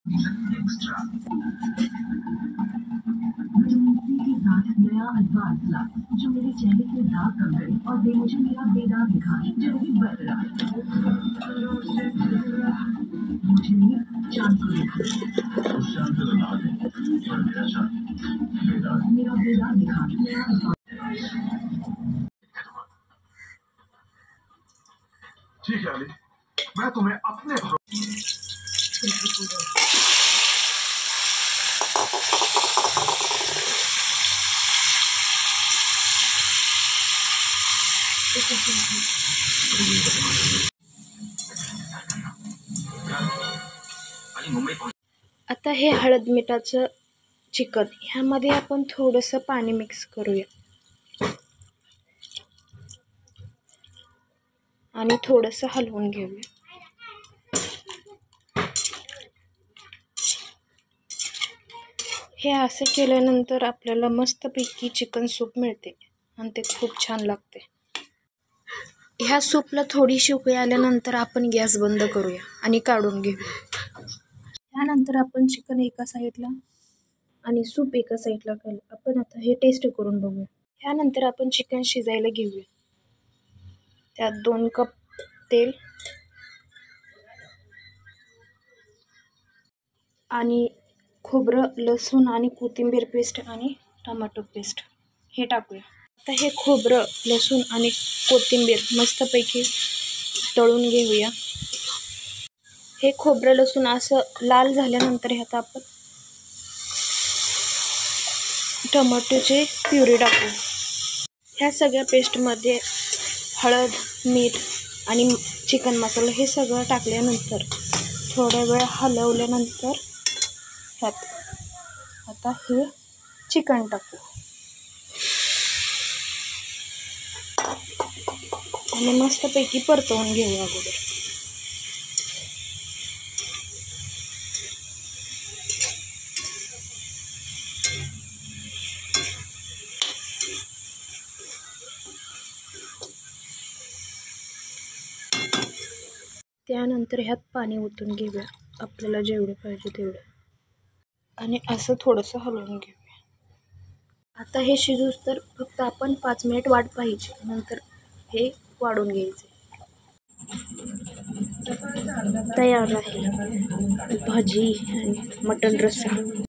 के साथ नया अल्फाज ला जो मेरे चेहरे के दाग कम करे और दे मुझे मेरा बेदाग दिखाए जो मेरी बरकरार मुझे चांद को मेरा बेदाग दिखा नया अल्फाज। ठीक है अली, मैं तुम्हें अपने आता हे हळद मिठाचं चिकन ह्यामध्ये आपण थोडंसं पाणी मिक्स करूया आणि थोडंसं हलवून घेऊया। हे असं केल्यानंतर आपल्याला मस्तपैकी चिकन सूप मिळते आणि ते खूप छान लागते। ह्या सूपला थोडीशी उकळी आल्यानंतर आपण गॅस बंद करूया आणि काढून घेऊया। त्यानंतर आपण चिकन एका साईडला आणि सूप एका साईडला केलं। आपण आता हे टेस्ट करून बघूया। त्यानंतर आपण चिकन शिजायला घेऊया। त्यात 2 कप तेल आणि खोबरं, लसूण आणि कोथिंबीर पेस्ट आणि टोमॅटो पेस्ट हे टाकूया। आता हे खोबरं, लसूण आणि कोथिंबीर मस्तपैकी तळून घेऊया। हे खोबरं लसूण असं लाल झाल्यानंतर ह्यात आपण टोमॅटोचे प्युरी टाकू। ह्या सगळ्या पेस्टमध्ये हळद, मीठ आणि चिकन मसाला हे सगळं टाकल्यानंतर थोड्या वेळ हलवल्यानंतर ह्यात आता हे चिकन टाकू आणि मस्तपैकी परतवून घेऊ अगोदर। त्यानंतर ह्यात पाणी ओतून घेऊया आपल्याला जेवढे पाहिजे तेवढे आणि असं थोडंसं हलवून घेऊया। आता हे शिजूस तर फक्त आपण 5 मिनिट वाट पाहिजे, नंतर हे वाढून घ्यायचे। तयार आहे भाजी आणि मटण रस्सा।